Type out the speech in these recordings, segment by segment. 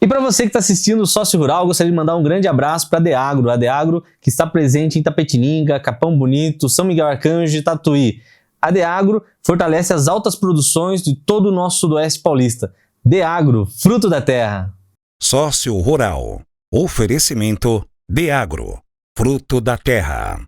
E para você que está assistindo o Sócio Rural, gostaria de mandar um grande abraço para a Deagro. A Deagro que está presente em Itapetininga, Capão Bonito, São Miguel Arcanjo e Tatuí. A Deagro fortalece as altas produções de todo o nosso sudoeste paulista. Deagro, fruto da terra. Sócio Rural. Oferecimento Deagro, fruto da terra.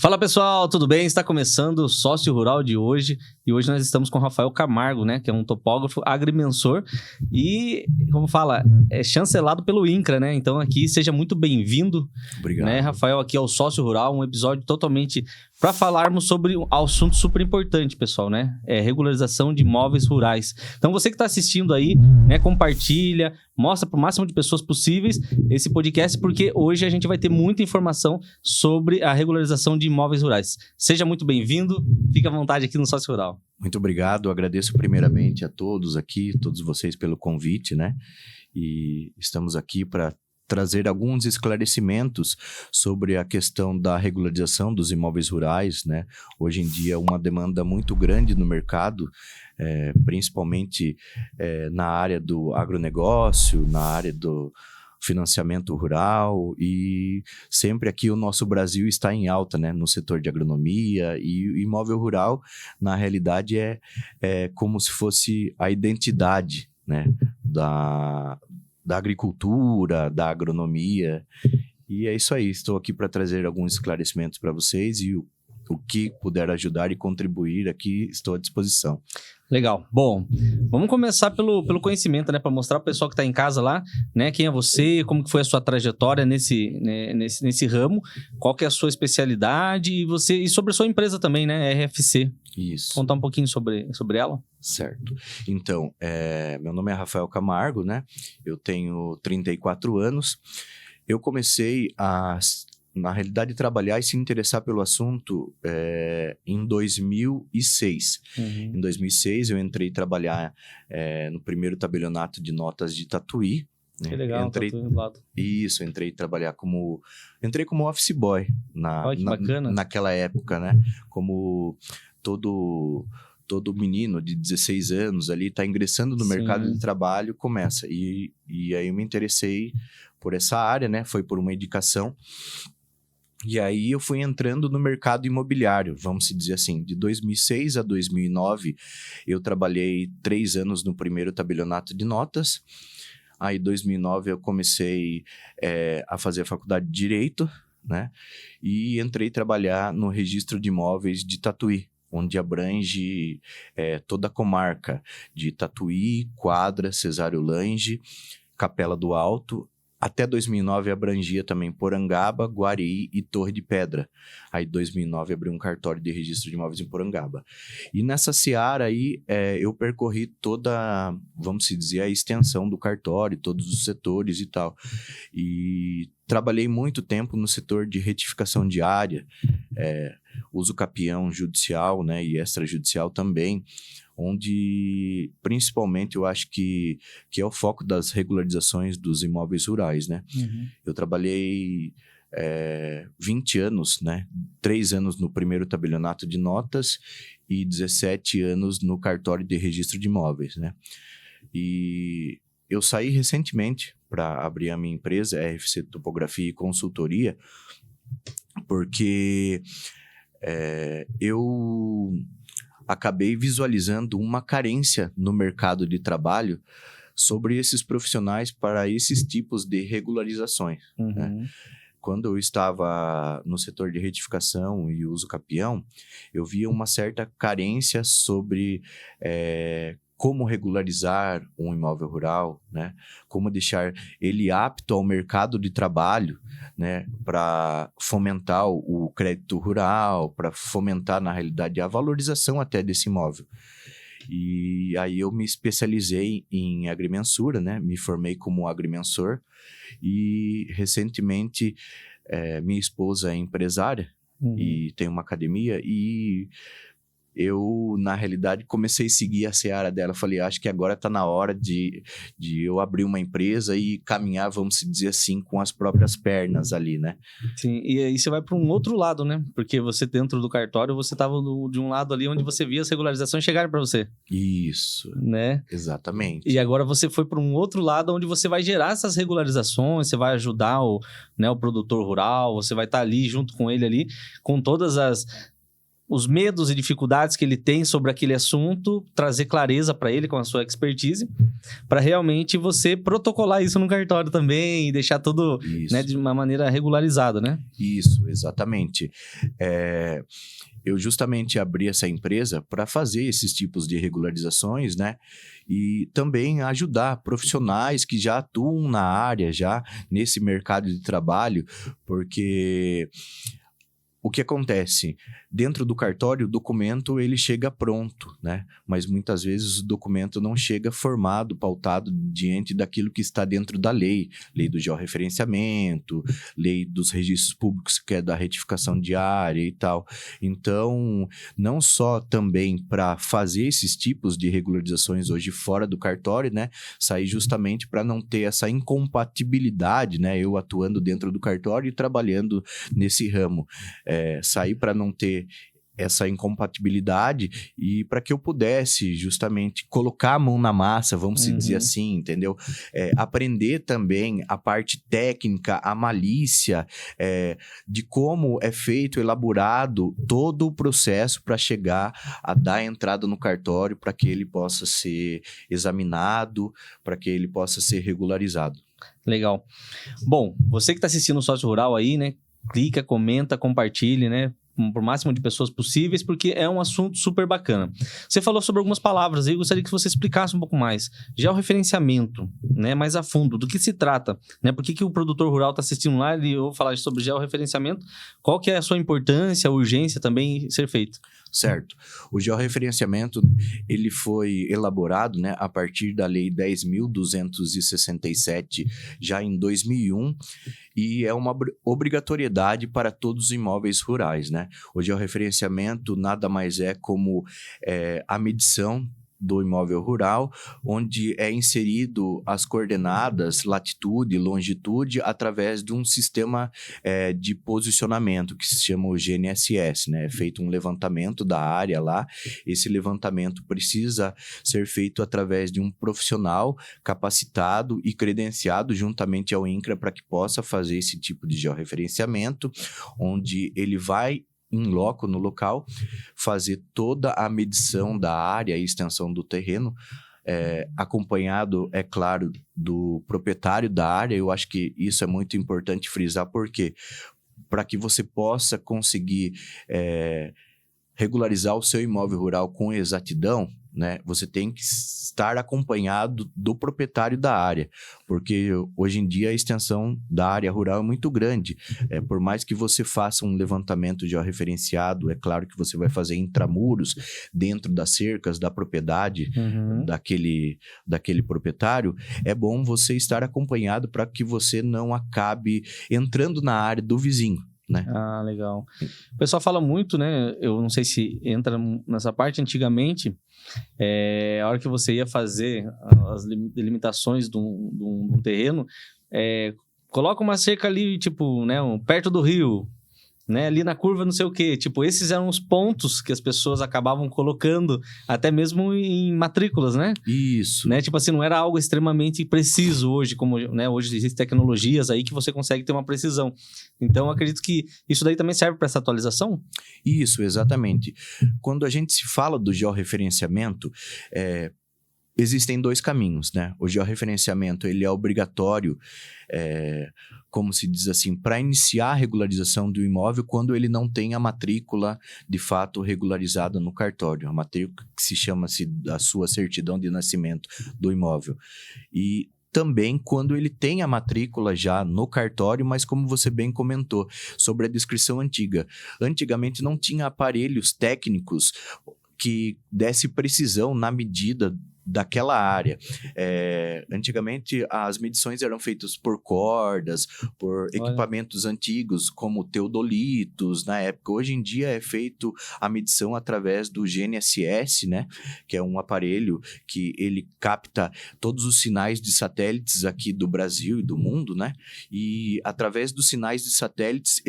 Fala pessoal, tudo bem? Está começando o Sócio Rural de hoje e hoje nós estamos com o Rafael Camargo, né? Que é um topógrafo agrimensor e, como fala, é chancelado pelo INCRA, né? Então aqui seja muito bem-vindo. Obrigado. Né, Rafael, aqui ao Sócio Rural, um episódio totalmente para falarmos sobre um assunto super importante, pessoal, né? É regularização de imóveis rurais. Então você que está assistindo aí, né? Compartilha, mostra para o máximo de pessoas possíveis esse podcast, porque hoje a gente vai ter muita informação sobre a regularização de imóveis rurais. Seja muito bem-vindo, fique à vontade aqui no Sócio Rural. Muito obrigado, agradeço primeiramente a todos aqui, todos vocês pelo convite, né? E estamos aqui para trazer alguns esclarecimentos sobre a questão da regularização dos imóveis rurais, né? Hoje em dia, uma demanda muito grande no mercado, principalmente na área do agronegócio, na área do financiamento rural, e sempre aqui o nosso Brasil está em alta, né? No setor de agronomia, e o imóvel rural, na realidade, é como se fosse a identidade, né? Da agricultura, da agronomia, e é isso aí. Estou aqui para trazer alguns esclarecimentos para vocês e o que puder ajudar e contribuir aqui, estou à disposição. Legal. Bom, vamos começar pelo conhecimento, né? Para mostrar para o pessoal que está em casa lá, né? Quem é você, como que foi a sua trajetória nesse ramo, qual que é a sua especialidade e sobre a sua empresa também, né? RFC. Isso. Contar um pouquinho sobre ela? Certo. Então, meu nome é Rafael Camargo, né? Eu tenho 34 anos. Eu comecei na realidade, trabalhar e se interessar pelo assunto em 2006. Uhum. Em 2006, eu entrei trabalhar no primeiro tabelionato de notas de Tatuí. Né? Que legal, Tatuí do lado. Isso, entrei trabalhar entrei como office boy bacana. Naquela época, né? Como todo menino de 16 anos ali está ingressando no mercado de trabalho, começa. E aí eu me interessei por essa área, né? Foi por uma indicação. E aí eu fui entrando no mercado imobiliário, vamos dizer assim. De 2006 a 2009, eu trabalhei 3 anos no primeiro tabelionato de notas. Aí, em 2009, eu comecei a fazer a faculdade de Direito, né? E entrei trabalhar no registro de imóveis de Tatuí, onde abrange toda a comarca de Tatuí, Quadra, Cesário Lange, Capela do Alto. Até 2009 abrangia também Porangaba, Guarií e Torre de Pedra. Aí em 2009 abri um cartório de registro de imóveis em Porangaba. E nessa seara aí eu percorri toda, vamos dizer, a extensão do cartório, todos os setores e tal. E trabalhei muito tempo no setor de retificação diária, uso capião judicial, né, e extrajudicial também, onde principalmente eu acho que é o foco das regularizações dos imóveis rurais, né? Uhum. Eu trabalhei 20 anos, né? 3 anos no primeiro tabelionato de notas e 17 anos no cartório de registro de imóveis, né? E eu saí recentemente para abrir a minha empresa, RFC Topografia e Consultoria, porque eu acabei visualizando uma carência no mercado de trabalho sobre esses profissionais para esses tipos de regularizações. Uhum. Né? Quando eu estava no setor de retificação e uso capião, eu via uma certa carência sobre como regularizar um imóvel rural, né? Como deixar ele apto ao mercado de trabalho, né? Para fomentar o crédito rural, para fomentar, na realidade, a valorização até desse imóvel. E aí eu me especializei em agrimensura, né? Me formei como agrimensor e recentemente minha esposa é empresária e tem uma academia e eu, na realidade, comecei a seguir a seara dela. Falei, acho que agora está na hora de eu abrir uma empresa e caminhar, vamos dizer assim, com as próprias pernas ali, né? Sim, e aí você vai para um outro lado, né? Porque você dentro do cartório, você estava de um lado ali onde você via as regularizações chegarem para você. Isso. Né? Exatamente. E agora você foi para um outro lado onde você vai gerar essas regularizações, você vai ajudar o produtor rural, você vai estar ali junto com ele ali, com todas os medos e dificuldades que ele tem sobre aquele assunto, trazer clareza para ele com a sua expertise, para realmente você protocolar isso no cartório também e deixar tudo, né, de uma maneira regularizada, né? Isso, exatamente. Eu justamente abri essa empresa para fazer esses tipos de regularizações, né? E também ajudar profissionais que já atuam na área, já nesse mercado de trabalho, porque o que acontece? Dentro do cartório, o documento ele chega pronto, né? Mas muitas vezes o documento não chega formado, pautado diante daquilo que está dentro da lei. Lei do georreferenciamento, lei dos registros públicos, que é da retificação diária e tal. Então, não só também para fazer esses tipos de regularizações hoje fora do cartório, né? Sair justamente para não ter essa incompatibilidade, né? Eu atuando dentro do cartório e trabalhando nesse ramo. Sair para não ter essa incompatibilidade e para que eu pudesse justamente colocar a mão na massa, vamos dizer assim, entendeu? Aprender também a parte técnica, a malícia, de como é feito, elaborado todo o processo para chegar a dar entrada no cartório para que ele possa ser examinado, para que ele possa ser regularizado. Legal. Bom, você que está assistindo o Sócio Rural aí, né? Clica, comenta, compartilhe, né? Por máximo de pessoas possíveis, porque é um assunto super bacana. Você falou sobre algumas palavras aí, eu gostaria que você explicasse um pouco mais. Georreferenciamento, né? Mais a fundo, do que se trata, né? Por que o produtor rural está assistindo lá e eu vou falar sobre georreferenciamento? Qual que é a sua importância, a urgência também ser feito? Certo. O georreferenciamento, ele foi elaborado, né, a partir da Lei 10.267, já em 2001, e é uma obrigatoriedade para todos os imóveis rurais, né? O georreferenciamento nada mais é como a medição do imóvel rural, onde é inserido as coordenadas, latitude e longitude, através de um sistema de posicionamento, que se chama o GNSS, né? É feito um levantamento da área lá, esse levantamento precisa ser feito através de um profissional capacitado e credenciado juntamente ao INCRA para que possa fazer esse tipo de georreferenciamento, onde ele vai em loco, no local, fazer toda a medição da área e extensão do terreno, acompanhado, é claro, do proprietário da área. Eu acho que isso é muito importante frisar, porque para que você possa conseguir regularizar o seu imóvel rural com exatidão, né, você tem que estar acompanhado do proprietário da área, porque hoje em dia a extensão da área rural é muito grande. Por mais que você faça um levantamento georreferenciado, é claro que você vai fazer intramuros dentro das cercas da propriedade daquele proprietário, é bom você estar acompanhado para que você não acabe entrando na área do vizinho, né? Ah, legal. O pessoal fala muito, né? Eu não sei se entra nessa parte. Antigamente, a hora que você ia fazer as delimitações de um terreno, coloca uma cerca ali, tipo, né, perto do rio, né, ali na curva não sei o quê. Tipo, esses eram os pontos que as pessoas acabavam colocando, até mesmo em matrículas, né? Isso. Né? Tipo assim, não era algo extremamente preciso hoje, como, né, hoje existem tecnologias aí que você consegue ter uma precisão. Então, eu acredito que isso daí também serve para essa atualização? Isso, exatamente. Quando a gente se fala do georreferenciamento, existem dois caminhos, né? O georreferenciamento, ele é obrigatório, como se diz assim, para iniciar a regularização do imóvel quando ele não tem a matrícula de fato regularizada no cartório. A matrícula que se chama-se a sua certidão de nascimento do imóvel. E também quando ele tem a matrícula já no cartório, mas como você bem comentou, sobre a descrição antiga. Antigamente não tinha aparelhos técnicos que desse precisão na medida daquela área. Antigamente, as medições eram feitas por cordas, por equipamentos antigos, como teodolitos, na época. Hoje em dia é feito a medição através do GNSS, né? Que é um aparelho que ele capta todos os sinais de satélites aqui do Brasil e do mundo, né? E através dos sinais de satélites,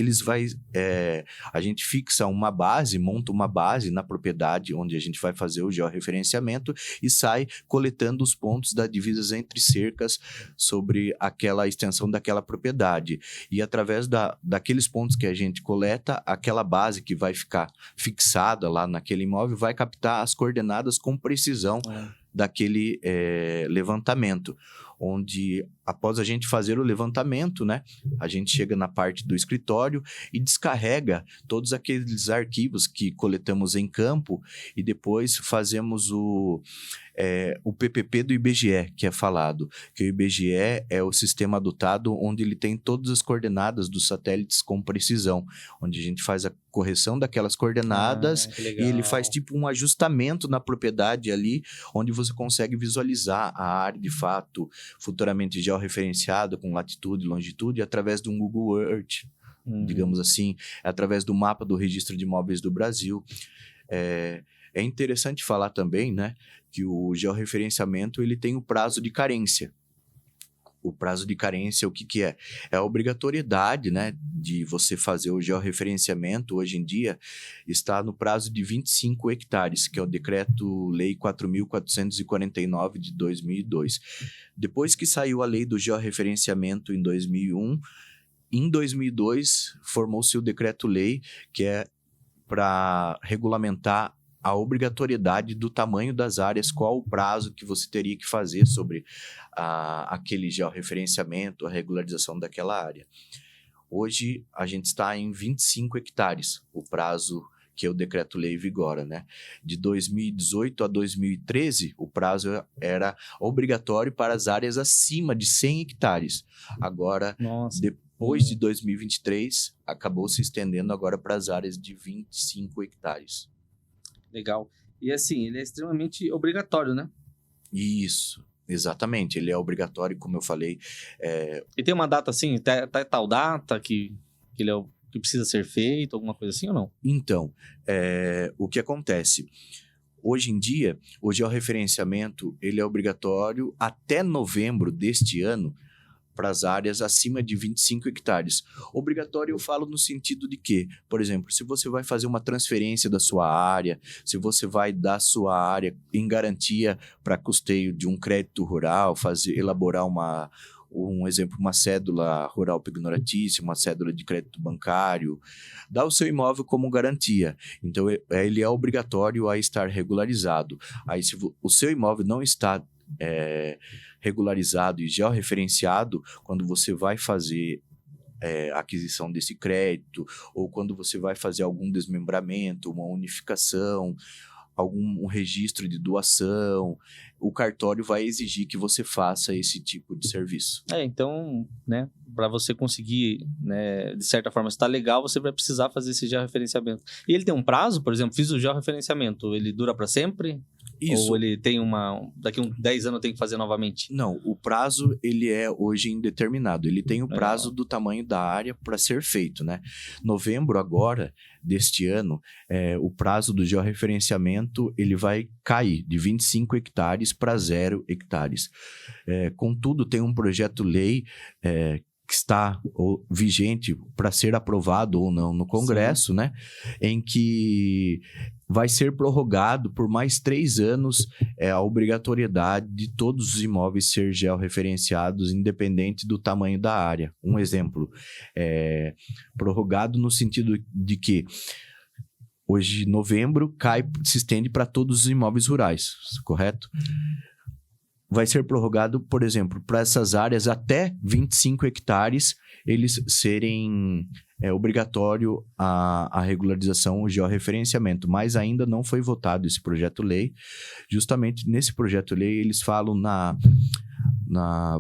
a gente fixa uma base, monta uma base na propriedade onde a gente vai fazer o georreferenciamento e sai coletando os pontos das divisas entre cercas sobre aquela extensão daquela propriedade. E através daqueles pontos que a gente coleta, aquela base que vai ficar fixada lá naquele imóvel vai captar as coordenadas com precisão daquele levantamento, onde após a gente fazer o levantamento, né, a gente chega na parte do escritório e descarrega todos aqueles arquivos que coletamos em campo e depois fazemos o PPP do IBGE, que é falado, que o IBGE é o sistema adotado onde ele tem todas as coordenadas dos satélites com precisão, onde a gente faz a correção daquelas coordenadas e ele faz tipo um ajustamento na propriedade ali, onde você consegue visualizar a área de fato futuramente georreferenciada com latitude e longitude através de um Google Earth, digamos assim, através do mapa do Registro de Imóveis do Brasil. É interessante falar também, né, que o georreferenciamento ele tem o prazo de carência. O prazo de carência, o que é? É a obrigatoriedade, né, de você fazer o georreferenciamento, hoje em dia, está no prazo de 25 hectares, que é o Decreto-Lei 4.449 de 2002. Depois que saiu a lei do georreferenciamento em 2001, em 2002, formou-se o Decreto-Lei, que é para regulamentar a obrigatoriedade do tamanho das áreas, qual o prazo que você teria que fazer sobre aquele georreferenciamento, a regularização daquela área. Hoje, a gente está em 25 hectares, o prazo que o Decreto-Lei vigora, né? De 2018 a 2013, o prazo era obrigatório para as áreas acima de 100 hectares. Agora, depois de 2023, acabou se estendendo agora para as áreas de 25 hectares. Legal. E assim, ele é extremamente obrigatório, né? Isso, exatamente. Ele é obrigatório, como eu falei. E tem uma data assim, tal data que ele que precisa ser feito, alguma coisa assim ou não? Então, o que acontece? Hoje em dia, o georreferenciamento ele é obrigatório até novembro deste ano para as áreas acima de 25 hectares. Obrigatório eu falo no sentido de que, por exemplo, se você vai fazer uma transferência da sua área, se você vai dar sua área em garantia para custeio de um crédito rural, elaborar uma cédula rural pignoratícia, uma cédula de crédito bancário, dá o seu imóvel como garantia. Então, ele é obrigatório a estar regularizado. Aí, se o seu imóvel não está regularizado e georreferenciado, quando você vai fazer aquisição desse crédito, ou quando você vai fazer algum desmembramento, uma unificação, algum registro de doação, o cartório vai exigir que você faça esse tipo de serviço. Então, né, para você conseguir, né, de certa forma, estar legal, você vai precisar fazer esse georreferenciamento. E ele tem um prazo, por exemplo, fiz o georreferenciamento, ele dura para sempre? Isso. Ou ele tem daqui a 10 anos eu tenho que fazer novamente? Não, o prazo ele é hoje indeterminado. Ele tem o prazo do tamanho da área para ser feito, né? Novembro agora, deste ano, o prazo do georreferenciamento ele vai cair de 25 hectares para 0 hectares. Contudo, tem um projeto-lei que está vigente para ser aprovado ou não no Congresso, né? Em que vai ser prorrogado por mais 3 anos a obrigatoriedade de todos os imóveis ser georreferenciados, independente do tamanho da área. Um exemplo, prorrogado no sentido de que hoje, novembro, se estende para todos os imóveis rurais, correto? Vai ser prorrogado, por exemplo, para essas áreas até 25 hectares, eles serem obrigatório a regularização, o georreferenciamento, mas ainda não foi votado esse projeto-lei. Justamente nesse projeto-lei, eles falam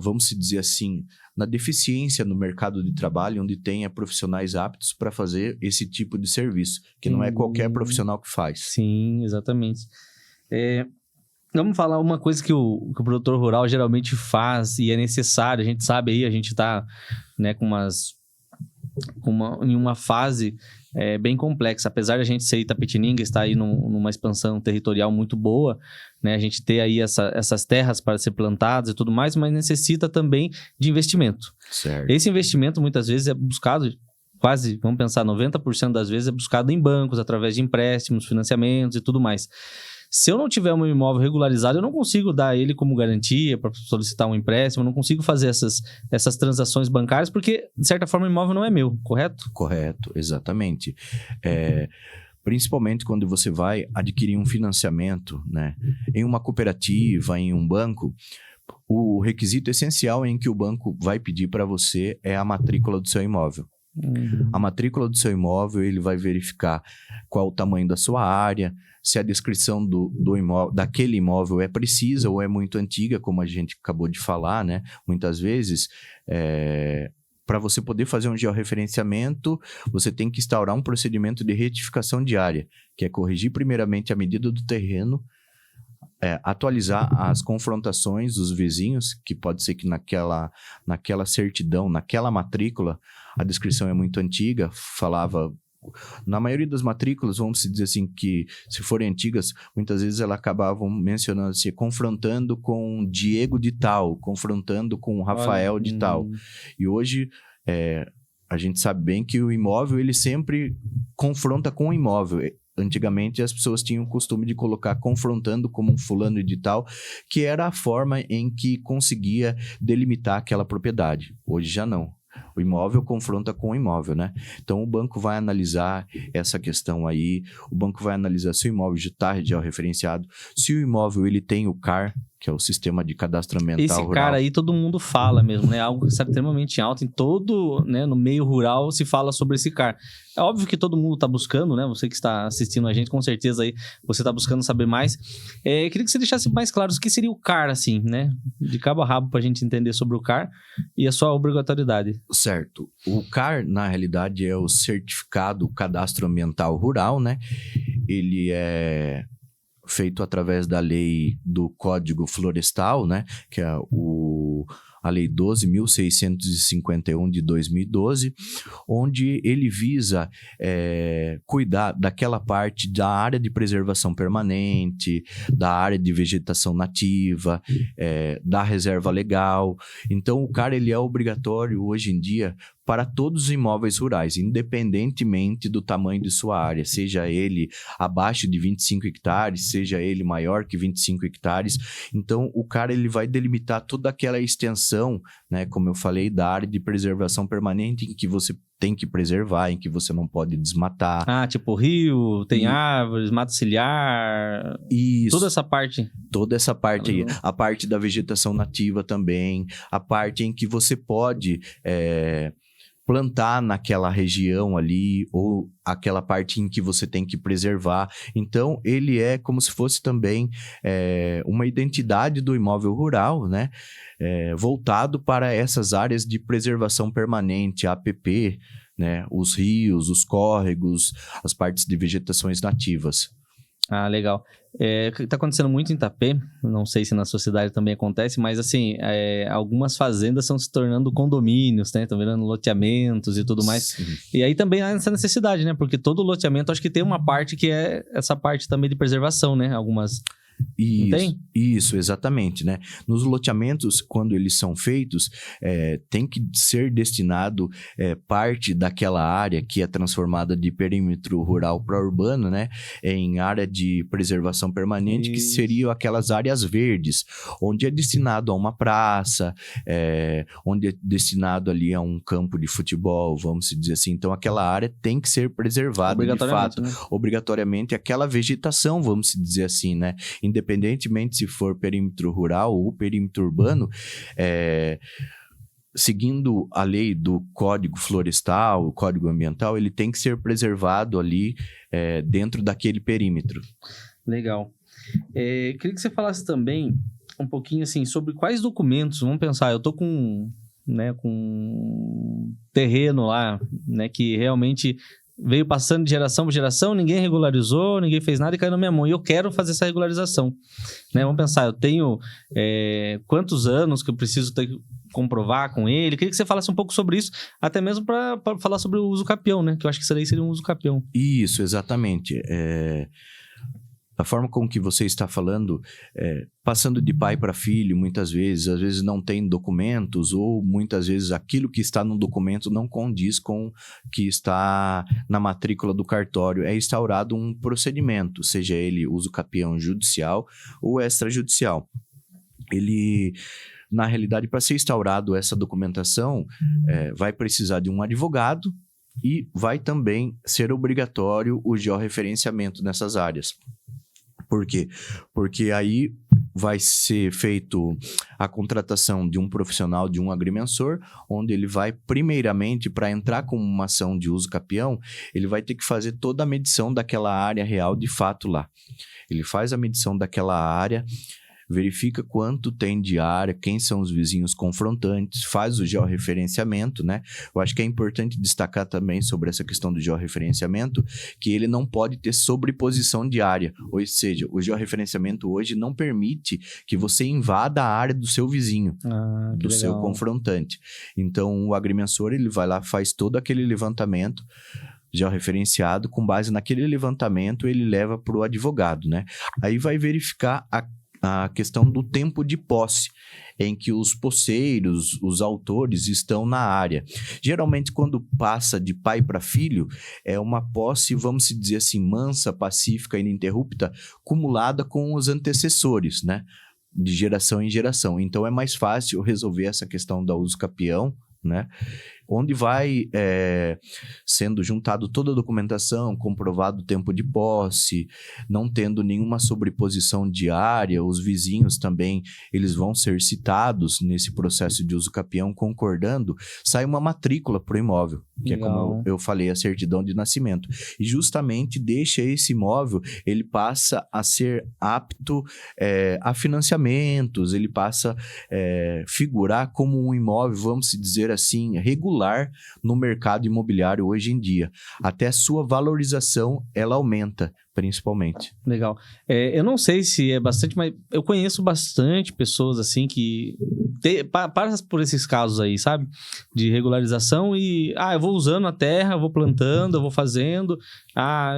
vamos dizer assim, na deficiência no mercado de trabalho, onde tenha profissionais aptos para fazer esse tipo de serviço, que não é qualquer profissional que faz. Sim, exatamente. Vamos falar uma coisa que o produtor rural geralmente faz e é necessário. A gente sabe aí, a gente está, né, em uma fase bem complexa. Apesar de a gente ser Itapetininga, estar aí numa expansão territorial muito boa, né, a gente ter aí essas terras para ser plantadas e tudo mais, mas necessita também de investimento. Certo. Esse investimento muitas vezes é buscado, quase, vamos pensar, 90% das vezes é buscado em bancos, através de empréstimos, financiamentos e tudo mais. Se eu não tiver um imóvel regularizado, eu não consigo dar ele como garantia para solicitar um empréstimo, eu não consigo fazer essas transações bancárias, porque, de certa forma, o imóvel não é meu, correto? Correto, exatamente. Principalmente quando você vai adquirir um financiamento, né, em uma cooperativa, em um banco, o requisito essencial em que o banco vai pedir para você é a matrícula do seu imóvel. A matrícula do seu imóvel, ele vai verificar qual o tamanho da sua área, se a descrição do imóvel, daquele imóvel é precisa ou é muito antiga, como a gente acabou de falar, né? Muitas vezes, para você poder fazer um georreferenciamento, você tem que instaurar um procedimento de retificação de área, que é corrigir primeiramente a medida do terreno, atualizar as confrontações dos vizinhos, que pode ser que naquela certidão, naquela matrícula, a descrição é muito antiga, falava... Na maioria das matrículas, vamos dizer assim, que se forem antigas, muitas vezes elas acabavam mencionando assim, confrontando com Diego de tal, confrontando com Rafael de tal. E hoje, a gente sabe bem que o imóvel, ele sempre confronta com o imóvel. Antigamente, as pessoas tinham o costume de colocar confrontando como um fulano de tal, que era a forma em que conseguia delimitar aquela propriedade. Hoje já não. O imóvel confronta com o imóvel, né? Então, o banco vai analisar essa questão aí, o banco vai analisar se o imóvel já está georreferenciado, se o imóvel ele tem o CAR, que é o Sistema de Cadastro Ambiental Esse Rural. cara aí todo mundo fala mesmo, né? Algo extremamente alto. Em todo, né, no meio rural se fala sobre esse CAR. É óbvio que todo mundo está buscando, né? Você que está assistindo a gente, com certeza aí você está buscando saber mais. Queria que você deixasse mais claro o que seria o CAR, assim, né? De cabo a rabo para a gente entender sobre o CAR e a sua obrigatoriedade. Certo. O CAR, na realidade, é o Certificado Cadastro Ambiental Rural, né? Ele é feito através da lei do Código Florestal, né? Que é a Lei 12.651 de 2012, onde ele visa cuidar daquela parte da área de preservação permanente, da área de vegetação nativa, da reserva legal. Então, o CAR ele é obrigatório hoje em dia para todos os imóveis rurais, independentemente do tamanho de sua área, seja ele abaixo de 25 hectares, seja ele maior que 25 hectares. Então, o CAR ele vai delimitar toda aquela extensão, né, como eu falei, da área de preservação permanente em que você tem que preservar, em que você não pode desmatar. Ah, tipo rio, tem árvores, mato ciliar... Isso. Toda essa parte. Toda essa parte aí. A parte da vegetação nativa também. A parte em que você pode... plantar naquela região ali, ou aquela parte em que você tem que preservar. Então, ele é como se fosse também uma identidade do imóvel rural, né? Voltado para essas áreas de preservação permanente, APP, né? Os rios, os córregos, as partes de vegetações nativas. Ah, legal. Tá acontecendo muito em Itapê, não sei se na sociedade também acontece, mas assim, algumas fazendas estão se tornando condomínios, né? Estão virando loteamentos e tudo mais. Sim. E aí também há essa necessidade, né? Porque todo loteamento, acho que tem uma parte que é essa parte também de preservação, né? Algumas... Isso, exatamente, né? Nos loteamentos, quando eles são feitos, tem que ser destinado parte daquela área que é transformada de perímetro rural para urbano, né? Em área de preservação permanente, que seriam aquelas áreas verdes, onde é destinado a uma praça, onde é destinado ali a um campo de futebol, vamos dizer assim. Então, aquela área tem que ser preservada de fato. Né? Obrigatoriamente, aquela vegetação, vamos dizer assim, né? Independentemente se for perímetro rural ou perímetro urbano, seguindo a lei do Código Florestal, o Código Ambiental, ele tem que ser preservado ali dentro daquele perímetro. Legal. Queria que você falasse também um pouquinho assim sobre quais documentos, vamos pensar, eu tô com um terreno lá, né, que realmente veio passando de geração por geração, ninguém regularizou, ninguém fez nada e caiu na minha mão. E eu quero fazer essa regularização. Né? Vamos pensar, eu tenho quantos anos que eu preciso comprovar com ele? Queria que você falasse um pouco sobre isso, até mesmo para falar sobre o uso capião, né? Que eu acho que isso daí seria um uso capião. Isso, exatamente. A forma com que você está falando, passando de pai para filho, muitas vezes, às vezes não tem documentos, ou muitas vezes aquilo que está no documento não condiz com o que está na matrícula do cartório. É instaurado um procedimento, seja ele uso capião judicial ou extrajudicial. Ele, na realidade, para ser instaurado essa documentação, vai precisar de um advogado e vai também ser obrigatório o georreferenciamento nessas áreas. Por quê? Porque aí vai ser feito a contratação de um profissional, de um agrimensor, onde ele vai, primeiramente, para entrar com uma ação de uso capião, ele vai ter que fazer toda a medição daquela área real de fato lá. Ele faz a medição daquela área, verifica quanto tem de área, quem são os vizinhos confrontantes, faz o georreferenciamento, né? Eu acho que é importante destacar também sobre essa questão do georreferenciamento, que ele não pode ter sobreposição de área, ou seja, o georreferenciamento hoje não permite que você invada a área do seu vizinho, do seu confrontante. Então, o agrimensor, ele vai lá, faz todo aquele levantamento, georreferenciado, com base naquele levantamento, ele leva para o advogado, né? Aí vai verificar a questão do tempo de posse, em que os posseiros, os autores estão na área. Geralmente, quando passa de pai para filho, é uma posse, vamos dizer assim, mansa, pacífica, ininterrupta, cumulada com os antecessores, né? De geração em geração. Então, é mais fácil resolver essa questão da uso capião, né? Onde vai sendo juntado toda a documentação, comprovado o tempo de posse, não tendo nenhuma sobreposição de área, os vizinhos também, eles vão ser citados nesse processo de uso capião, concordando, sai uma matrícula para o imóvel, que Legal. é como eu falei, a certidão de nascimento. E justamente deixa esse imóvel, ele passa a ser apto a financiamentos, ele passa a figurar como um imóvel, vamos dizer assim, regular no mercado imobiliário hoje em dia. Até a sua valorização, ela aumenta, principalmente. Legal. Eu não sei se é bastante, mas eu conheço bastante pessoas assim que passam por esses casos aí, sabe? De regularização e, eu vou usando a terra, eu vou plantando, eu vou fazendo,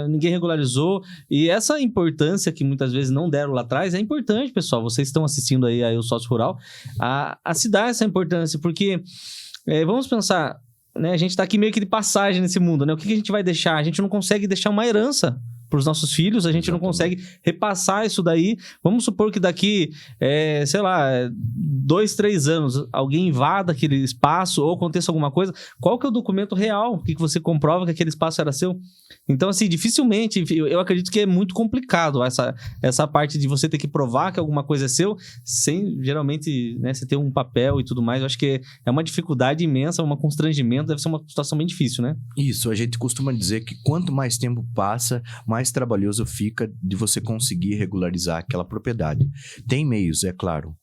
ninguém regularizou. E essa importância que muitas vezes não deram lá atrás é importante, pessoal. Vocês estão assistindo aí o Sócio Rural, a se dar essa importância, porque vamos pensar, né? A gente tá aqui meio que de passagem nesse mundo, né? O que a gente vai deixar? A gente não consegue deixar uma herança para os nossos filhos, a gente não consegue repassar isso daí. Vamos supor que daqui, 2, 3 anos, alguém invada aquele espaço ou aconteça alguma coisa, qual que é o documento real que você comprova que aquele espaço era seu? Então, assim, dificilmente, eu acredito que é muito complicado essa parte de você ter que provar que alguma coisa é seu, sem, geralmente, né, você ter um papel e tudo mais. Eu acho que é uma dificuldade imensa, um constrangimento, deve ser uma situação bem difícil, né? Isso, a gente costuma dizer que quanto mais tempo passa, mais trabalhoso fica de você conseguir regularizar aquela propriedade. Tem meios, é claro.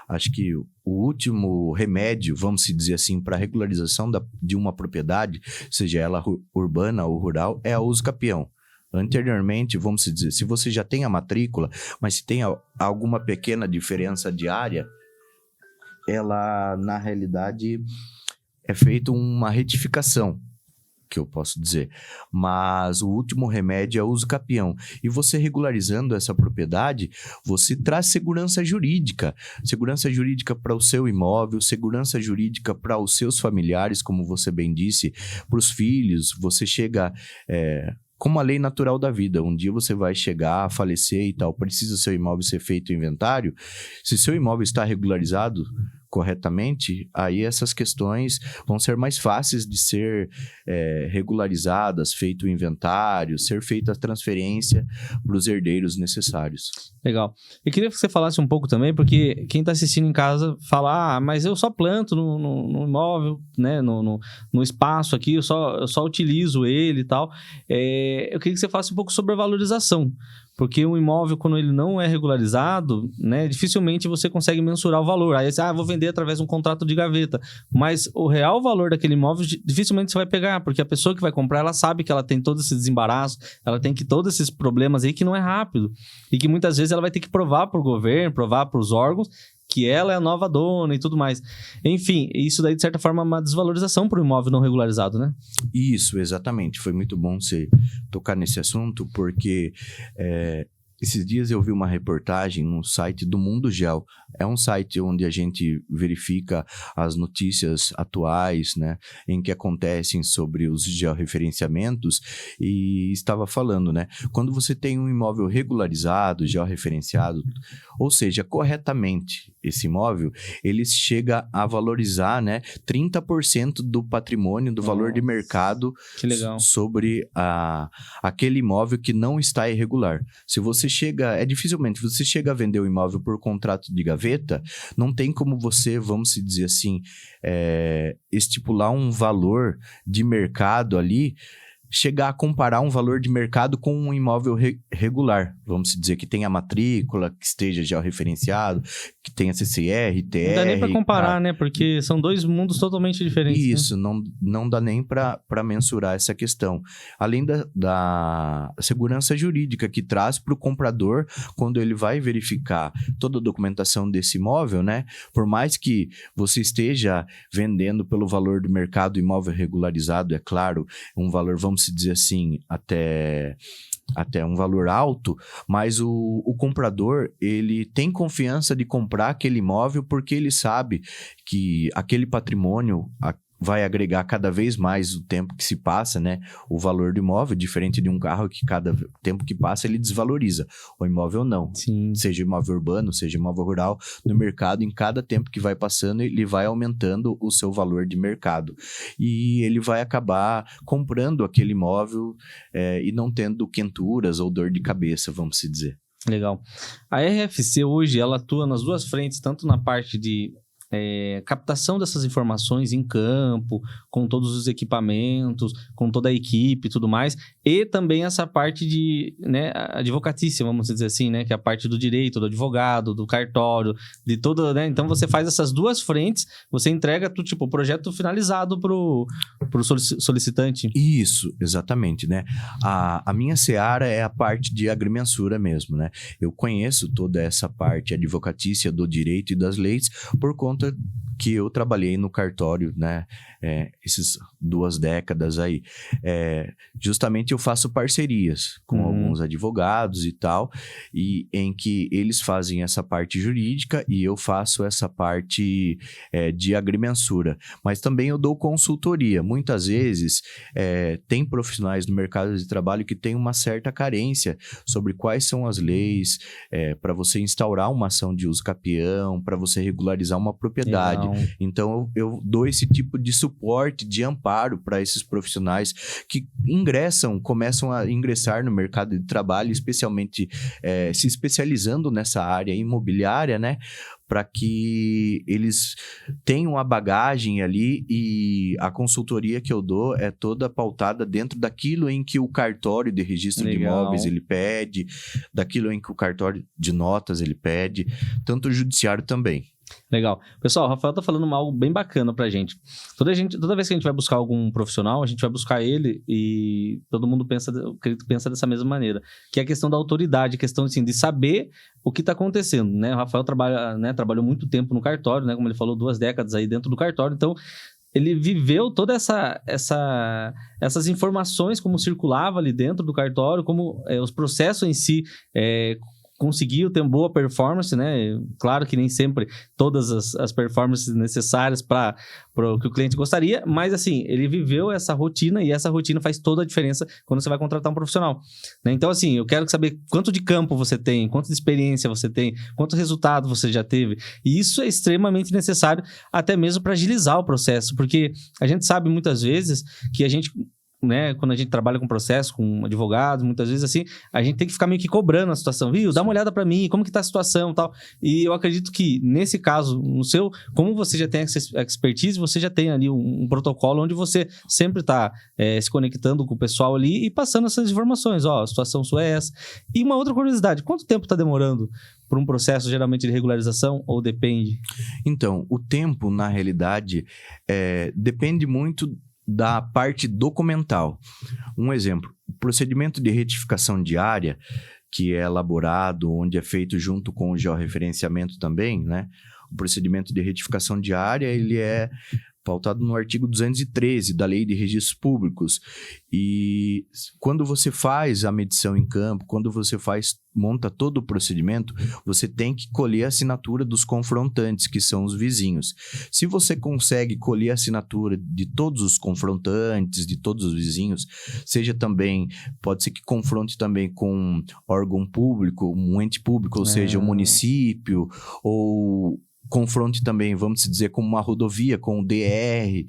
Acho que o último remédio, vamos dizer assim, para a regularização de uma propriedade, seja ela urbana ou rural, é a uso capião. Anteriormente, vamos dizer, se você já tem a matrícula, mas se tem alguma pequena diferença de área, ela, na realidade, é feita uma retificação, que eu posso dizer, mas o último remédio é o uso capião. E você regularizando essa propriedade, você traz segurança jurídica para o seu imóvel, segurança jurídica para os seus familiares, como você bem disse, para os filhos. Você chega como a lei natural da vida, um dia você vai chegar a falecer e tal, precisa seu imóvel ser feito inventário. Se seu imóvel está regularizado corretamente, aí essas questões vão ser mais fáceis de ser regularizadas, feito o inventário, ser feita a transferência para os herdeiros necessários. Legal. Eu queria que você falasse um pouco também, porque quem está assistindo em casa fala, mas eu só planto no imóvel, né, no espaço aqui, eu só utilizo ele e tal. Eu queria que você falasse um pouco sobre a valorização. Porque o imóvel, quando ele não é regularizado, né, dificilmente você consegue mensurar o valor. Aí você, vou vender através de um contrato de gaveta. Mas o real valor daquele imóvel, dificilmente você vai pegar, porque a pessoa que vai comprar, ela sabe que ela tem todo esse desembaraço, ela tem todos esses problemas aí que não é rápido. E que muitas vezes ela vai ter que provar para o governo, provar para os órgãos, que ela é a nova dona e tudo mais. Enfim, isso daí, de certa forma, é uma desvalorização para o imóvel não regularizado, né? Isso, exatamente. Foi muito bom você tocar nesse assunto, porque esses dias eu vi uma reportagem no site do Mundo Gel. É um site onde a gente verifica as notícias atuais, né, em que acontecem sobre os georreferenciamentos, e estava falando, né, quando você tem um imóvel regularizado, georreferenciado, ou seja, corretamente esse imóvel, ele chega a valorizar, né, 30% do patrimônio, do valor de mercado sobre aquele imóvel que não está irregular. Se você dificilmente você chega a vender o imóvel por contrato de gaveta, não tem como você, vamos dizer assim, estipular um valor de mercado ali, chegar a comparar um valor de mercado com um imóvel regular, vamos dizer, que tenha matrícula, que esteja já referenciado, que tenha CCR, TR... Não dá nem para comparar, né? Porque são dois mundos totalmente diferentes. Isso, né? não dá nem para mensurar essa questão. Além da segurança jurídica que traz para o comprador, quando ele vai verificar toda a documentação desse imóvel, né? Por mais que você esteja vendendo pelo valor do mercado imóvel regularizado, é claro, um valor, vamos dizer assim, até um valor alto, mas o comprador, ele tem confiança de comprar aquele imóvel porque ele sabe que aquele patrimônio vai agregar cada vez mais o tempo que se passa, né? O valor do imóvel, diferente de um carro que cada tempo que passa ele desvaloriza. O imóvel não. Sim. Seja imóvel urbano, seja imóvel rural, no mercado, em cada tempo que vai passando, ele vai aumentando o seu valor de mercado. E ele vai acabar comprando aquele imóvel e não tendo quenturas ou dor de cabeça, vamos se dizer. Legal. A RFC hoje, ela atua nas duas frentes, tanto na parte de captação dessas informações em campo, com todos os equipamentos, com toda a equipe e tudo mais, e também essa parte de, né, advocatícia, vamos dizer assim, né, que é a parte do direito, do advogado, do cartório, de toda, né, então você faz essas duas frentes, você entrega o projeto finalizado pro solicitante. Isso, exatamente, né, a minha seara é a parte de agrimensura mesmo, né, eu conheço toda essa parte advocatícia do direito e das leis por conta que eu trabalhei no cartório, né, essas 2 décadas aí. Justamente eu faço parcerias com alguns advogados e tal, e em que eles fazem essa parte jurídica e eu faço essa parte de agrimensura. Mas também eu dou consultoria. Muitas vezes tem profissionais no mercado de trabalho que têm uma certa carência sobre quais são as leis para você instaurar uma ação de uso capião, para você regularizar uma propriedade. Legal. Então eu dou esse tipo de suporte, de amparo para esses profissionais que começam a ingressar no mercado de trabalho, especialmente se especializando nessa área imobiliária, né? Para que eles tenham a bagagem ali, e a consultoria que eu dou é toda pautada dentro daquilo em que o cartório de registro Legal. De imóveis ele pede, daquilo em que o cartório de notas ele pede, tanto o judiciário também. Legal. Pessoal, o Rafael tá falando algo bem bacana pra gente. Toda vez que a gente vai buscar algum profissional, a gente vai buscar ele, e todo mundo pensa dessa mesma maneira, que é a questão da autoridade, a questão assim, de saber o que tá acontecendo, né? O Rafael trabalhou muito tempo no cartório, né? Como ele falou, 2 décadas aí dentro do cartório, então ele viveu toda essas informações, como circulava ali dentro do cartório, como os processos em si conseguiu ter uma boa performance, né? Claro que nem sempre todas as performances necessárias para o que o cliente gostaria, mas assim, ele viveu essa rotina, e essa rotina faz toda a diferença quando você vai contratar um profissional, né? Então assim, eu quero saber quanto de campo você tem, quanto de experiência você tem, quanto resultado você já teve, e isso é extremamente necessário até mesmo para agilizar o processo, porque a gente sabe muitas vezes que a gente né, quando a gente trabalha com processo, com advogados, muitas vezes assim, a gente tem que ficar meio que cobrando a situação, viu? Dá uma olhada pra mim, como que tá a situação e tal. E eu acredito que, nesse caso, no seu, como você já tem expertise, você já tem ali um protocolo onde você sempre tá se conectando com o pessoal ali e passando essas informações. Ó, a situação sua é essa. E uma outra curiosidade, quanto tempo tá demorando por um processo, geralmente, de regularização, ou depende? Então, o tempo, na realidade, depende muito da parte documental. Um exemplo, o procedimento de retificação diária, que é elaborado, onde é feito junto com o georreferenciamento também, né? O procedimento de retificação diária, ele é pautado no artigo 213 da Lei de Registros Públicos. E quando você faz a medição em campo, quando você monta todo o procedimento, você tem que colher a assinatura dos confrontantes, que são os vizinhos. Se você consegue colher a assinatura de todos os confrontantes, de todos os vizinhos, seja também, pode ser que confronte também com órgão público, um ente público, ou seja, um município, ou confronte também, vamos dizer, com uma rodovia, com o DR.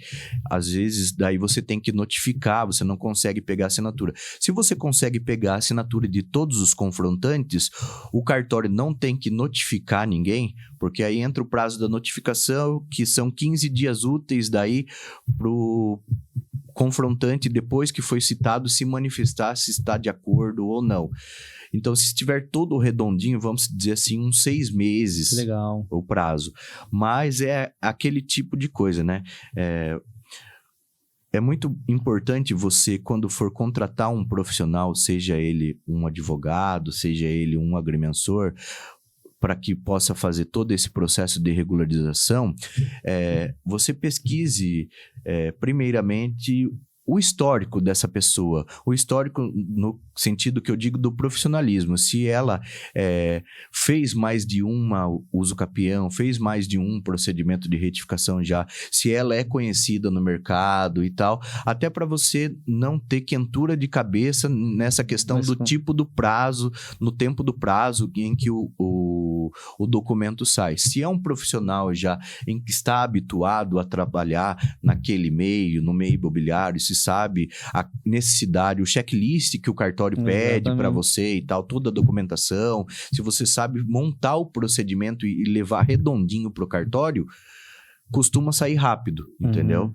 Às vezes, daí você tem que notificar, você não consegue pegar a assinatura. Se você consegue pegar a assinatura de todos os confrontantes, o cartório não tem que notificar ninguém, porque aí entra o prazo da notificação, que são 15 dias úteis daí para o confrontante, depois que foi citado, se manifestar se está de acordo ou não. Então, se estiver todo redondinho, vamos dizer assim, uns 6 meses. Legal. O prazo. Mas é aquele tipo de coisa, né? É muito importante você, quando for contratar um profissional, seja ele um advogado, seja ele um agrimensor, para que possa fazer todo esse processo de regularização, você pesquise, primeiramente, o histórico dessa pessoa, o histórico no sentido que eu digo do profissionalismo, se ela fez mais de uma uso capião, fez mais de um procedimento de retificação já, se ela é conhecida no mercado e tal, até para você não ter quentura de cabeça nessa questão do tipo do prazo, no tempo do prazo em que o documento sai. Se é um profissional já em que está habituado a trabalhar naquele meio, no meio imobiliário, se sabe a necessidade, o checklist que o cartório pede para você e tal, toda a documentação, se você sabe montar o procedimento e levar redondinho para o cartório, costuma sair rápido, entendeu?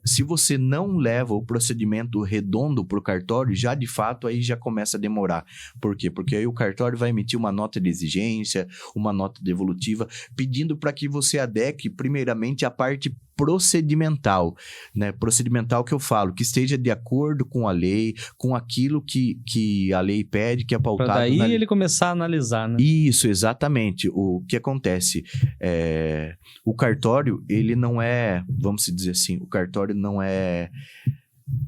Se você não leva o procedimento redondo para o cartório, já de fato aí já começa a demorar. Por quê? Porque aí o cartório vai emitir uma nota de exigência, uma nota devolutiva, pedindo para que você adeque primeiramente a parte procedimental, né? Procedimental que eu falo, que esteja de acordo com a lei, com aquilo que a lei pede, que é pautado na lei. Para daí ele começar a analisar, né? Isso, exatamente. O que acontece? O cartório, ele não é, vamos dizer assim, o cartório não é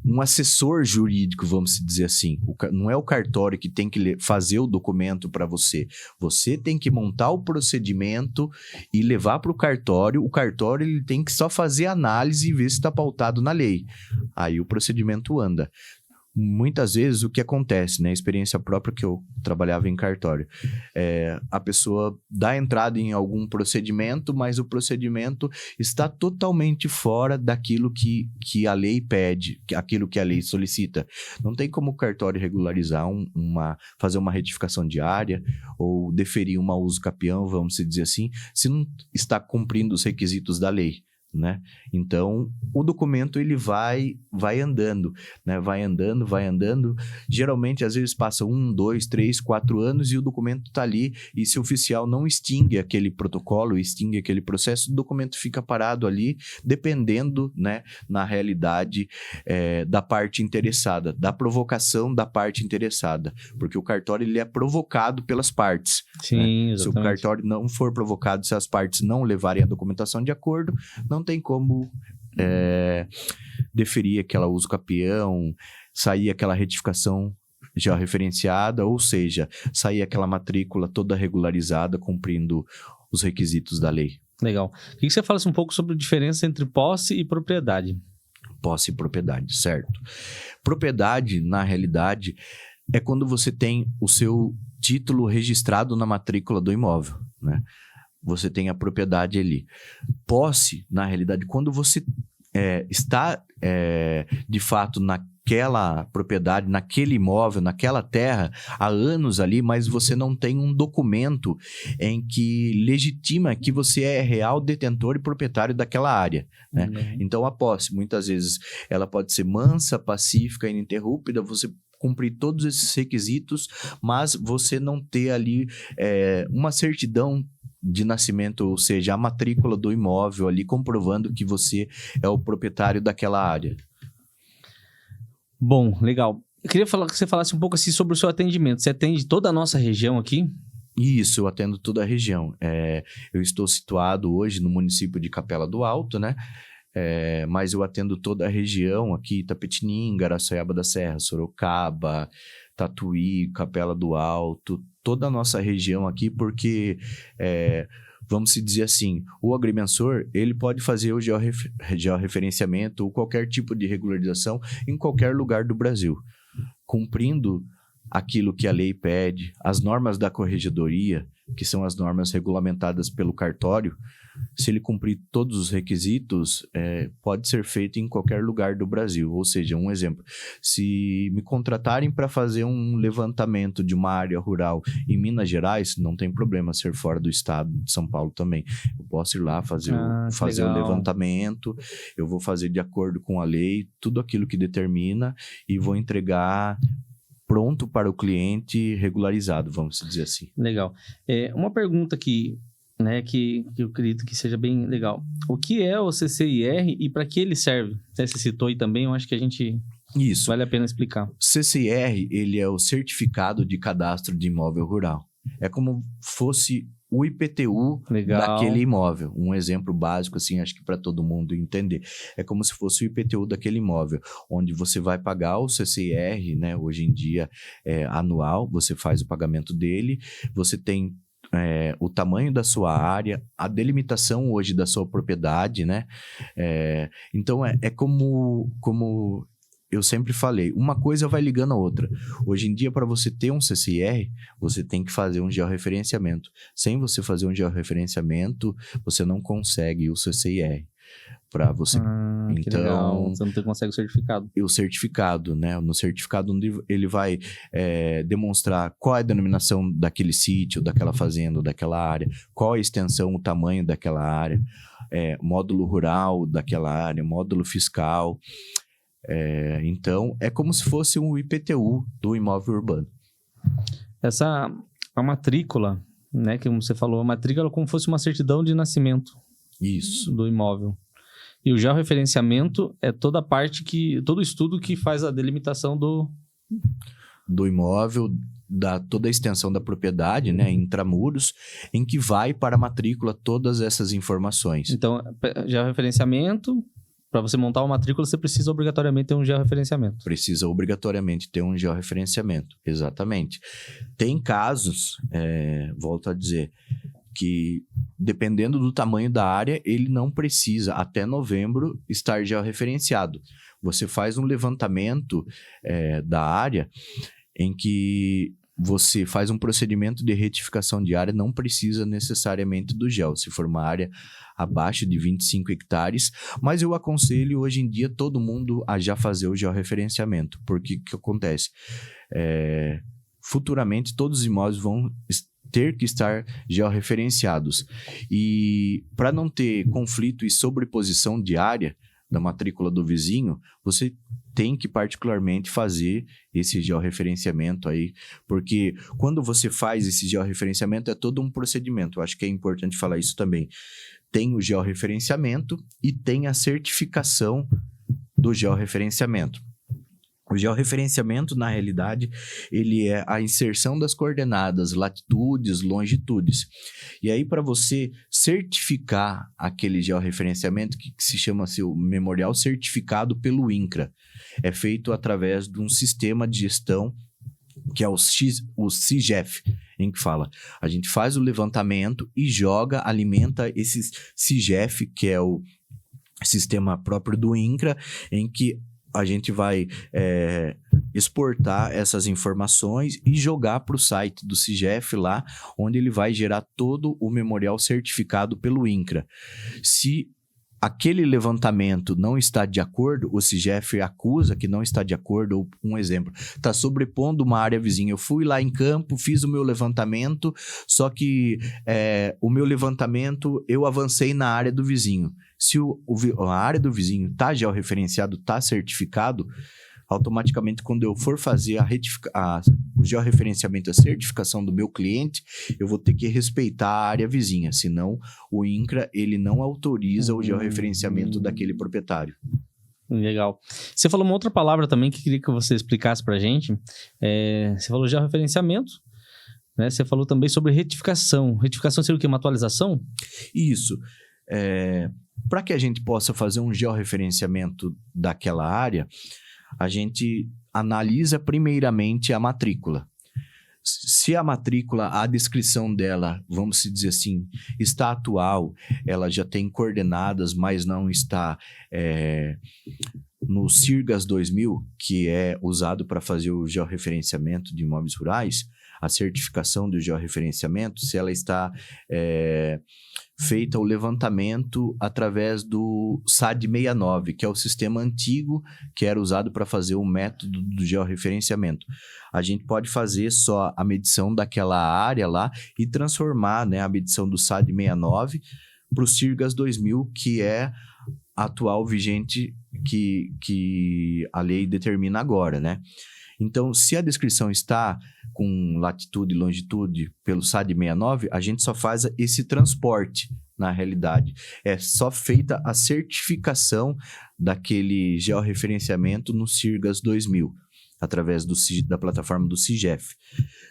um assessor jurídico, vamos dizer assim. Não é o cartório que tem que fazer o documento para você. Você tem que montar o procedimento e levar para o cartório. O cartório ele tem que só fazer análise e ver se está pautado na lei. Aí o procedimento anda. Muitas vezes o que acontece, né? Experiência própria que eu trabalhava em cartório. A pessoa dá entrada em algum procedimento, mas o procedimento está totalmente fora daquilo que a lei pede, aquilo que a lei solicita. Não tem como o cartório regularizar fazer uma retificação diária ou deferir uma uso capião, vamos dizer assim, se não está cumprindo os requisitos da lei, né? Então, o documento ele vai andando, né? Vai andando. Geralmente, às vezes, passa 1, 2, 3, 4 anos e o documento está ali. E se o oficial não extingue aquele protocolo, extingue aquele processo, o documento fica parado ali, dependendo, né, na realidade, da parte interessada, da provocação da parte interessada. Porque o cartório ele é provocado pelas partes. Sim, né? Se o cartório não for provocado, se as partes não levarem a documentação de acordo, não tem como deferir aquela uso capião, sair aquela retificação já referenciada, ou seja, sair aquela matrícula toda regularizada, cumprindo os requisitos da lei. Legal. Queria que você falasse um pouco sobre a diferença entre posse e propriedade. Posse e propriedade, certo. Propriedade, na realidade, é quando você tem o seu título registrado na matrícula do imóvel, né? Você tem a propriedade ali. Posse, na realidade, quando você está, de fato, naquela propriedade, naquele imóvel, naquela terra há anos ali, mas você não tem um documento em que legitima que você é real detentor e proprietário daquela área, né? Então, a posse, muitas vezes, ela pode ser mansa, pacífica, ininterrupta, você cumprir todos esses requisitos, mas você não ter ali uma certidão de nascimento, ou seja, a matrícula do imóvel ali comprovando que você é o proprietário daquela área. Bom, legal. Eu queria que você falasse um pouco assim sobre o seu atendimento. Você atende toda a nossa região aqui? Isso, eu atendo toda a região. Eu estou situado hoje no município de Capela do Alto, né? Mas eu atendo toda a região aqui, Itapetininga, Araçoiaba da Serra, Sorocaba, Tatuí, Capela do Alto, toda a nossa região aqui, porque, vamos dizer assim, o agrimensor, ele pode fazer o georreferenciamento ou qualquer tipo de regularização em qualquer lugar do Brasil, cumprindo aquilo que a lei pede, as normas da corregedoria, que são as normas regulamentadas pelo cartório. Se ele cumprir todos os requisitos, pode ser feito em qualquer lugar do Brasil. Ou seja, um exemplo, se me contratarem para fazer um levantamento de uma área rural em Minas Gerais, não tem problema ser fora do estado de São Paulo também. Eu posso ir lá fazer o levantamento, eu vou fazer de acordo com a lei, tudo aquilo que determina e vou entregar pronto para o cliente regularizado, vamos dizer assim. Legal. Uma pergunta aqui, né, que eu acredito que seja bem legal. O que é o CCIR e para que ele serve? Você citou aí também, eu acho que Isso. Vale a pena explicar. CCIR, ele é o Certificado de Cadastro de Imóvel Rural. É como fosse o IPTU daquele imóvel. Um exemplo básico, assim, acho que para todo mundo entender. É como se fosse o IPTU daquele imóvel, onde você vai pagar o CCIR, né? Hoje em dia é anual, você faz o pagamento dele, você tem o tamanho da sua área, a delimitação hoje da sua propriedade, né? Então, é como eu sempre falei, uma coisa vai ligando a outra. Hoje em dia, para você ter um CCIR, você tem que fazer um georreferenciamento. Sem você fazer um georreferenciamento, você não consegue o CCIR. Para você. Então, você não consegue o certificado. O certificado, né? No certificado, ele vai demonstrar qual é a denominação daquele sítio, daquela fazenda, daquela área, qual a extensão, o tamanho daquela área, módulo rural daquela área, módulo fiscal. Então, é como se fosse um IPTU do imóvel urbano. A matrícula, né, que você falou, a matrícula é como se fosse uma certidão de nascimento. Isso. Do imóvel. E o georreferenciamento é toda a parte todo o estudo que faz a delimitação do imóvel, toda a extensão da propriedade, né, intramuros, em que vai para a matrícula todas essas informações. Então, georreferenciamento, para você montar uma matrícula, você precisa obrigatoriamente ter um georreferenciamento. Precisa obrigatoriamente ter um georreferenciamento, exatamente. Tem casos, volto a dizer, que dependendo do tamanho da área, ele não precisa, até novembro, estar georreferenciado. Você faz um levantamento da área em que você faz um procedimento de retificação de área, não precisa necessariamente do gel, se for uma área abaixo de 25 hectares, mas eu aconselho hoje em dia todo mundo a já fazer o georreferenciamento, porque o que acontece? Futuramente todos os imóveis vão ter que estar georreferenciados. E para não ter conflito e sobreposição de área da matrícula do vizinho, você tem que particularmente fazer esse georreferenciamento aí, porque quando você faz esse georreferenciamento é todo um procedimento. Eu acho que é importante falar isso também. Tem o georreferenciamento e tem a certificação do georreferenciamento. O georreferenciamento, na realidade, ele é a inserção das coordenadas, latitudes, longitudes. E aí, para você certificar aquele georreferenciamento, que se chama o memorial certificado pelo INCRA, é feito através de um sistema de gestão que é o CIGEF, em que fala, a gente faz o levantamento e alimenta esse CIGEF, que é o sistema próprio do INCRA, em que a gente vai exportar essas informações e jogar para o site do CIGEF lá, onde ele vai gerar todo o memorial certificado pelo INCRA. Se aquele levantamento não está de acordo, o CIGEF acusa que não está de acordo, ou um exemplo, está sobrepondo uma área vizinha. Eu fui lá em campo, fiz o meu levantamento, só que o meu levantamento, eu avancei na área do vizinho. Se a área do vizinho está georreferenciado, está certificado, automaticamente, quando eu for fazer o georreferenciamento, a certificação do meu cliente, eu vou ter que respeitar a área vizinha, senão o INCRA ele não autoriza o georreferenciamento daquele proprietário. Legal. Você falou uma outra palavra também que queria que você explicasse pra gente. Você falou georreferenciamento, né? Você falou também sobre retificação. Retificação seria o quê? Uma atualização? Isso. Para que a gente possa fazer um georreferenciamento daquela área, a gente analisa primeiramente a matrícula. Se a matrícula, a descrição dela, vamos dizer assim, está atual, ela já tem coordenadas, mas não está no CIRGAS 2000, que é usado para fazer o georreferenciamento de imóveis rurais, a certificação do georreferenciamento, se ela está feita o levantamento através do SAD 69, que é o sistema antigo que era usado para fazer o método do georreferenciamento. A gente pode fazer só a medição daquela área lá e transformar, né, a medição do SAD 69 para o CIRGAS 2000, que é a atual vigente que a lei determina agora, né? Então, se a descrição está com latitude e longitude pelo SAD 69, a gente só faz esse transporte, na realidade. É só feita a certificação daquele georreferenciamento no CIRGAS 2000, através da plataforma do CIGEF.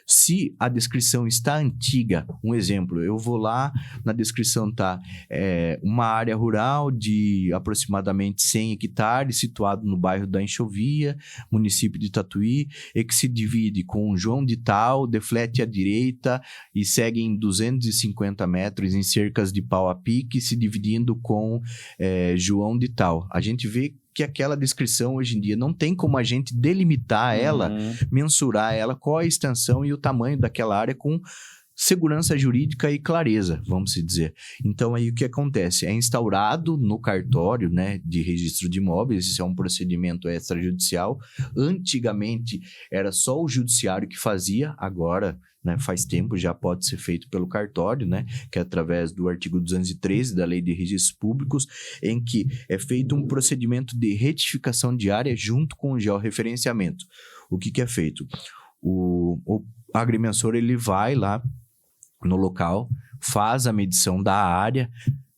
Se a descrição está antiga, um exemplo, eu vou lá, na descrição está uma área rural de aproximadamente 100 hectares, situado no bairro da Enxovia, município de Tatuí, e que se divide com João de Tal, deflete à direita e segue em 250 metros em cercas de pau a pique, se dividindo com João de Tal. A gente vê que aquela descrição hoje em dia não tem como a gente delimitar ela, mensurar ela, qual a extensão e o tamanho daquela área com segurança jurídica e clareza, vamos dizer. Então, aí o que acontece? É instaurado no cartório, né, de registro de imóveis, isso é um procedimento extrajudicial. Antigamente, era só o judiciário que fazia, agora, né, faz tempo, já pode ser feito pelo cartório, né, que é através do artigo 213 da Lei de Registros Públicos, em que é feito um procedimento de retificação de área junto com o georreferenciamento. O que é feito? O agrimensor, ele vai lá no local, faz a medição da área,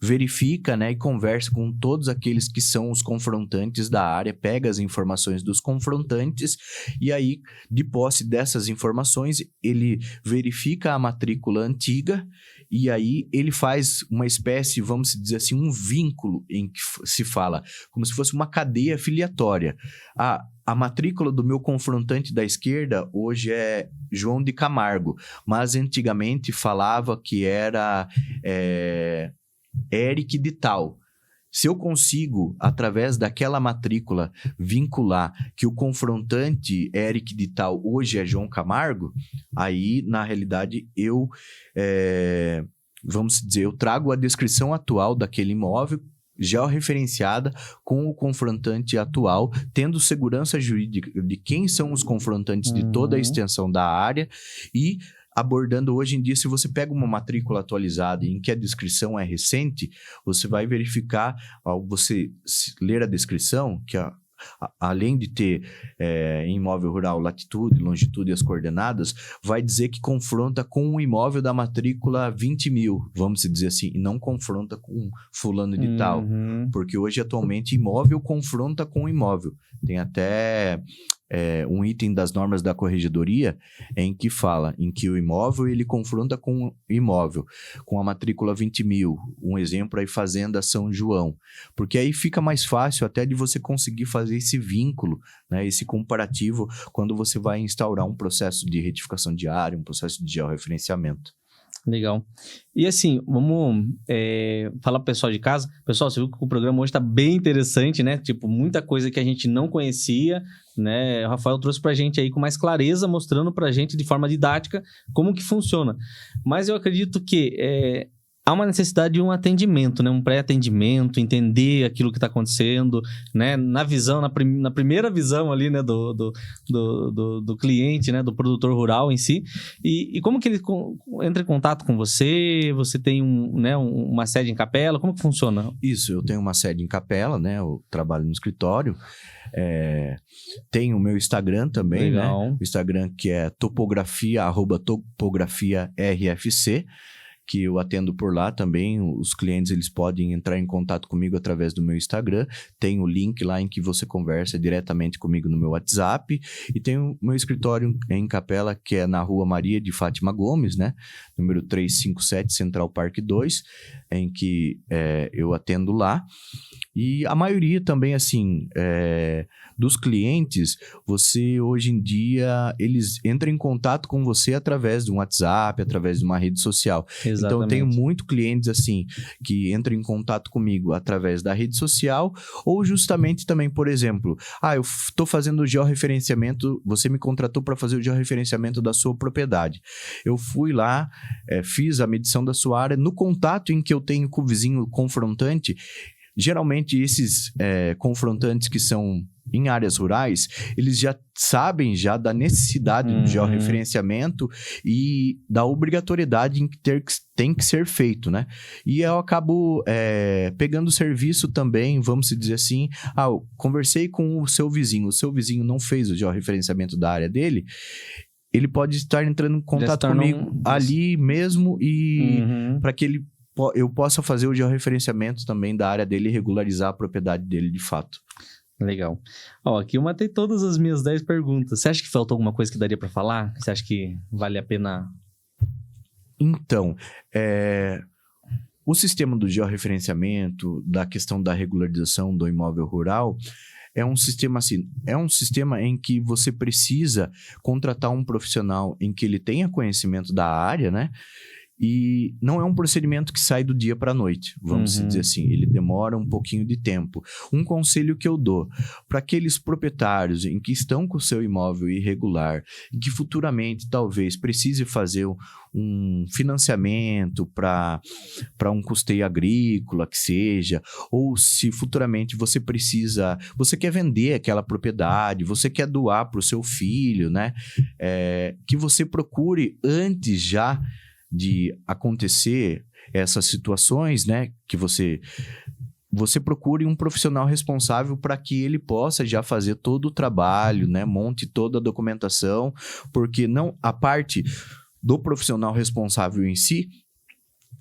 verifica, né, e conversa com todos aqueles que são os confrontantes da área, pega as informações dos confrontantes e aí, de posse dessas informações, ele verifica a matrícula antiga e aí ele faz uma espécie, vamos dizer assim, um vínculo em que se fala, como se fosse uma cadeia filiatória. A matrícula do meu confrontante da esquerda hoje é João de Camargo, mas antigamente falava que era Eric de Tal. Se eu consigo, através daquela matrícula, vincular que o confrontante Eric de Tal hoje é João Camargo, aí, na realidade, eu trago a descrição atual daquele imóvel, georreferenciada com o confrontante atual, tendo segurança jurídica de quem são os confrontantes de toda a extensão da área e abordando hoje em dia, se você pega uma matrícula atualizada em que a descrição é recente, você vai verificar, ao você ler a descrição, que além de ter em imóvel rural latitude, longitude e as coordenadas, vai dizer que confronta com o imóvel da matrícula 20 mil, vamos dizer assim, e não confronta com fulano de tal, porque hoje atualmente imóvel confronta com imóvel. Tem até um item das normas da corregedoria em que fala, em que o imóvel ele confronta com o imóvel, com a matrícula 20 mil, um exemplo aí, Fazenda São João, porque aí fica mais fácil até de você conseguir fazer esse vínculo, né, esse comparativo, quando você vai instaurar um processo de retificação de área, um processo de georreferenciamento. Legal. E assim, vamos falar pro pessoal de casa. Pessoal, você viu que o programa hoje tá bem interessante, né? Tipo, muita coisa que a gente não conhecia, né? O Rafael trouxe pra gente aí com mais clareza, mostrando pra gente de forma didática como que funciona. Mas eu acredito que há uma necessidade de um atendimento, né? Um pré-atendimento, entender aquilo que está acontecendo, né? Na visão, na primeira visão ali, né? Do cliente, né? Do produtor rural em si. E como que ele entra em contato com você? Você tem uma sede em Capela? Como que funciona? Isso, eu tenho uma sede em Capela, né? Eu trabalho no escritório. Tenho o meu Instagram também, Legal. né? O Instagram que é @topografiarfc, que eu atendo por lá também. Os clientes, eles podem entrar em contato comigo através do meu Instagram. Tem o link lá em que você conversa diretamente comigo no meu WhatsApp. E tem o meu escritório em Capela, que é na Rua Maria de Fátima Gomes, né? Número 357, Central Park 2, em que eu atendo lá. E a maioria também, assim, dos clientes, você hoje em dia, eles entram em contato com você através de um WhatsApp, através de uma rede social. Exatamente. Então, eu tenho muitos clientes, assim, que entram em contato comigo através da rede social, ou justamente também, por exemplo, eu estou fazendo o georreferenciamento, você me contratou para fazer o georreferenciamento da sua propriedade. Eu fui lá, fiz a medição da sua área, no contato em que eu tenho com o vizinho confrontante. Geralmente, esses confrontantes que são em áreas rurais, eles já sabem da necessidade do georreferenciamento e da obrigatoriedade em que tem que ser feito, né? E eu acabo pegando o serviço também, vamos dizer assim, eu conversei com o seu vizinho não fez o georreferenciamento da área dele, ele pode estar entrando em contato comigo ali mesmo e para que eu possa fazer o georreferenciamento também da área dele e regularizar a propriedade dele de fato. Legal. Aqui eu matei todas as minhas 10 perguntas. Você acha que faltou alguma coisa que daria para falar? Você acha que vale a pena? Então, o sistema do georreferenciamento, da questão da regularização do imóvel rural, é um sistema assim, em que você precisa contratar um profissional em que ele tenha conhecimento da área, né? E não é um procedimento que sai do dia para a noite, vamos dizer assim. Ele demora um pouquinho de tempo. Um conselho que eu dou para aqueles proprietários em que estão com o seu imóvel irregular e que futuramente talvez precise fazer um financiamento para um custeio agrícola, que seja, ou se futuramente você quer vender aquela propriedade, você quer doar para o seu filho, né? Que você procure antes já de acontecer essas situações, né, que você procure um profissional responsável para que ele possa já fazer todo o trabalho, né, monte toda a documentação, porque a parte do profissional responsável em si,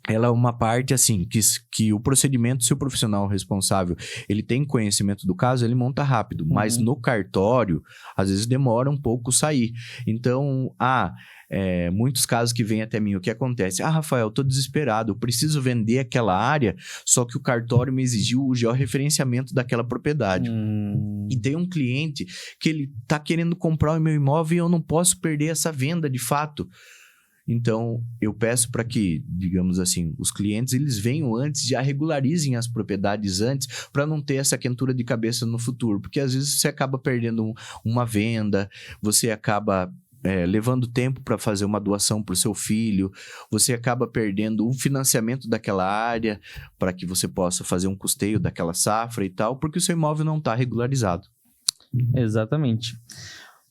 ela é uma parte, assim, que o procedimento, se o profissional responsável, ele tem conhecimento do caso, ele monta rápido, mas no cartório, às vezes demora um pouco sair. Então, muitos casos que vêm até mim, o que acontece? Rafael, eu tô desesperado, eu preciso vender aquela área, só que o cartório me exigiu o georreferenciamento daquela propriedade. E tem um cliente que ele tá querendo comprar o meu imóvel e eu não posso perder essa venda de fato. Então, eu peço para que, digamos assim, os clientes, eles venham antes, já regularizem as propriedades antes, para não ter essa quentura de cabeça no futuro. Porque, às vezes, você acaba perdendo uma venda, você acaba levando tempo para fazer uma doação para o seu filho, você acaba perdendo um financiamento daquela área, para que você possa fazer um custeio daquela safra e tal, porque o seu imóvel não está regularizado. Exatamente.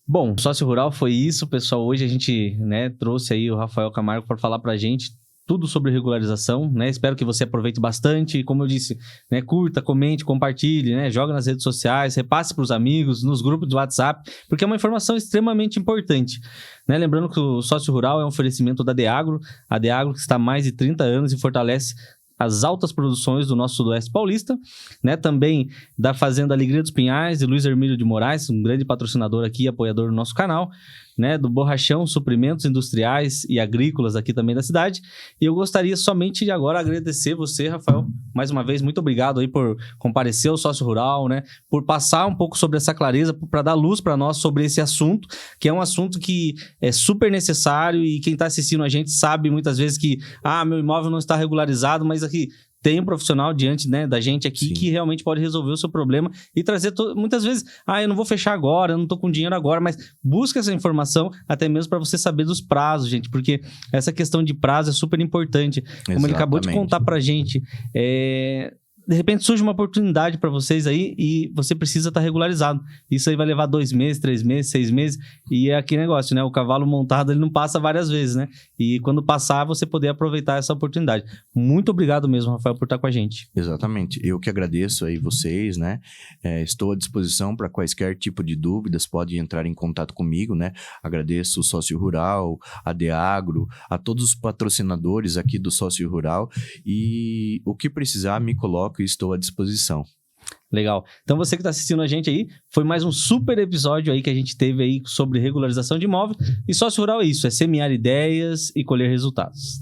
Bom, Sócio Rural foi isso, pessoal. Hoje a gente, trouxe aí o Rafael Camargo para falar para a gente tudo sobre regularização, né? Espero que você aproveite bastante. Como eu disse, curta, comente, compartilhe, joga nas redes sociais, repasse para os amigos, nos grupos de WhatsApp, porque é uma informação extremamente importante. Lembrando que o Sócio Rural é um oferecimento da Deagro, a Deagro que está há mais de 30 anos e fortalece as altas produções do nosso sudoeste paulista, também da Fazenda Alegria dos Pinhais, de Luiz Hermílio de Moraes, um grande patrocinador aqui, apoiador do nosso canal, do Borrachão, suprimentos industriais e agrícolas aqui também da cidade. E eu gostaria somente de agora agradecer você, Rafael, mais uma vez, muito obrigado aí por comparecer ao Sócio Rural, por passar um pouco sobre essa clareza, para dar luz para nós sobre esse assunto, que é um assunto que é super necessário e quem está assistindo a gente sabe muitas vezes que, meu imóvel não está regularizado, mas aqui tem um profissional diante, né, da gente aqui Sim. que realmente pode resolver o seu problema e trazer... Muitas vezes, eu não vou fechar agora, eu não tô com dinheiro agora, mas busca essa informação até mesmo para você saber dos prazos, gente, porque essa questão de prazo é super importante. Como ele acabou de contar pra gente, de repente surge uma oportunidade para vocês aí e você precisa estar regularizado. Isso aí vai levar 2 meses, 3 meses, 6 meses e é aquele negócio, né? O cavalo montado, ele não passa várias vezes, né? E quando passar, você poder aproveitar essa oportunidade. Muito obrigado mesmo, Rafael, por estar com a gente. Exatamente. Eu que agradeço aí vocês, né? Estou à disposição para quaisquer tipo de dúvidas, pode entrar em contato comigo, né? Agradeço o Sócio Rural, a Deagro, a todos os patrocinadores aqui do Sócio Rural e o que precisar, me coloco e estou à disposição. Legal. Então você que está assistindo a gente aí, foi mais um super episódio aí que a gente teve aí sobre regularização de imóvel. E Sócio Rural é isso, é semear ideias e colher resultados.